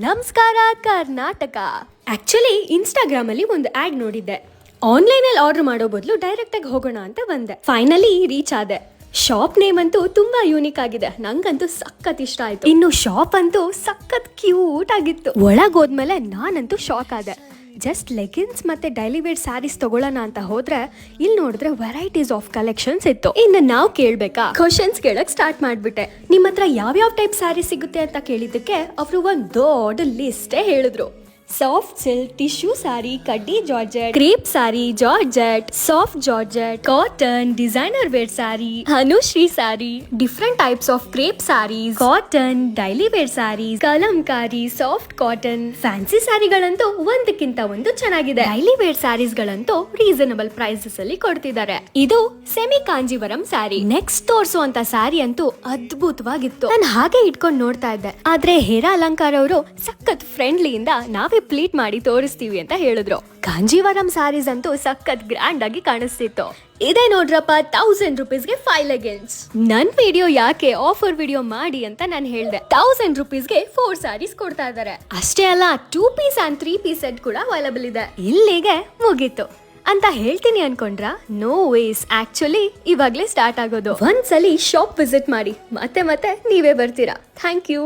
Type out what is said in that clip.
ನಮಸ್ಕಾರ Karnataka. Actually Instagram ಅಲ್ಲಿ ಒಂದು ಆಡ್ ನೋಡಿದ್ದೆ. ಆನ್ಲೈನ್ ಅಲ್ಲಿ ಆರ್ಡರ್ ಮಾಡೋ ಬದಲು ಡೈರೆಕ್ಟ್ ಆಗಿ ಹೋಗೋಣ ಅಂತ ಬಂದೆ. ಫೈನಲಿ ರೀಚ್ ಆದೆ. ಶಾಪ್ ನೇಮ್ ಅಂತೂ ತುಂಬಾ ಯೂನಿಕ್ ಆಗಿದೆ. ನಂಗಂತೂ ಸಖತ್ ಇಷ್ಟ ಆಯ್ತು. ಇನ್ನು ಶಾಪ್ ಅಂತೂ ಸಖತ್ ಕ್ಯೂಟ್ ಆಗಿತ್ತು. ಒಳಗ್ ಹೋದ್ಮೇಲೆ ನಾನಂತೂ ಶಾಕ್ ಆದೆ. ಜಸ್ಟ್ ಲೆಗಿನ್ಸ್ ಮತ್ತೆ ಡೈಲಿ ವೇರ್ ಸ್ಯಾರೀಸ್ ತಗೊಳ್ಳೋಣ ಅಂತ ಹೋದ್ರೆ ಇಲ್ಲಿ ನೋಡಿದ್ರೆ ವೆರೈಟೀಸ್ ಆಫ್ ಕಲೆಕ್ಷನ್ಸ್ ಇತ್ತು. ಇನ್ನು ನಾವು ಕೇಳ್ಬೇಕಾ, ಕ್ವಶನ್ಸ್ ಕೇಳಕ್ ಸ್ಟಾರ್ಟ್ ಮಾಡ್ಬಿಟ್ಟೆ. ನಿಮ್ ಹತ್ರ ಯಾವ ಟೈಪ್ ಸ್ಯಾರಿ ಸಿಗುತ್ತೆ ಅಂತ ಕೇಳಿದ್ದಕ್ಕೆ ಅವರು ಒಂದ್ ದೊಡ್ಡ ಲಿಸ್ಟೇ ಹೇಳಿದ್ರು. ಸಾಫ್ಟ್ ಸಿಲ್ಕ್, ಟಿಶ್ಯೂ ಸಾರಿ, ಕಡ್ಡಿ georgette, crepe sari, georgette, soft georgette, cotton, designer wear sari, Anushree sari, different types of crepe saris, cotton, daily wear saris, kalamkari, soft cotton, fancy ಸಾರಿಗಳಂತೂ ಒಂದಕ್ಕಿಂತ ಒಂದು ಚೆನ್ನಾಗಿದೆ. ಡೈಲಿ ವೇರ್ ಸ್ಯಾರೀಸ್ ಗಳಂತೂ ರೀಸನಬಲ್ ಪ್ರೈಸಸ್ ಅಲ್ಲಿ ಕೊಡ್ತಿದ್ದಾರೆ. ಇದು ಸೆಮಿ ಕಾಂಜೀವರಂ ಸ್ಯಾರಿ. ನೆಕ್ಸ್ಟ್ ತೋರ್ಸುವಂತ ಸ್ಯಾರಿ ಅಂತೂ ಅದ್ಭುತವಾಗಿತ್ತು. ನಾನು ಹಾಗೆ ಇಟ್ಕೊಂಡು ನೋಡ್ತಾ ಇದ್ದೆ. ಆದ್ರೆ ಹೇರಾ ಅಲಂಕಾರ ಅವರು ಸಖತ್ ಫ್ರೆಂಡ್ಲಿಯಿಂದ ನಾವೇ ಪ್ಲೀಟ್ ಮಾಡಿ ತೋರಿಸ್ತೀವಿ ಅಂತ ಹೇಳಿದ್ರು. ಕಾಂಜೀವರಂ ಸ್ಯಾರೀಸ್ ಅಂತೂ ಸಖತ್ ಗ್ರ್ಯಾಂಡ್ ಆಗಿ ಕಾಣಿಸ್ತಿತ್ತು. ಇದೇ ನೋಡ್ರಪ್ಪ 1000 ರೂಪೀಸ್ಗೆ 5 ಲೆಗಿನ್ಸ್. ನನ್ ವಿಡಿಯೋ ಯಾಕೆ ಆಫರ್ ವಿಡಿಯೋ ಮಾಡಿ ಅಂತ ನಾನು ಹೇಳ್ದೆ. 1000 ರೂಪೀಸ್ಗೆ 4 ಸ್ಯಾರೀಸ್ ಕೊಡ್ತಾ ಇದಾರೆ. ಅಷ್ಟೇ ಅಲ್ಲ, 2 ಪೀಸ್ ಅಂಡ್ 3 ಪೀಸ್ ಸೆಟ್ ಕೂಡ ಅವೈಲಬಲ್ ಇದೆ. ಇಲ್ಲಿಗೆ ಮುಗೀತು ಅಂತ ಹೇಳ್ತೀನಿ ಅನ್ಕೊಂಡ್ರ? No ways. ಆಕ್ಚುಲಿ ಇವಾಗ್ಲೇ ಸ್ಟಾರ್ಟ್ ಆಗೋದು. ಒಂದ್ಸಲಿ ಶಾಪ್ ವಿಸಿಟ್ ಮಾಡಿ, ಮತ್ತೆ ನೀವೇ ಬರ್ತೀರಾ. Thank you.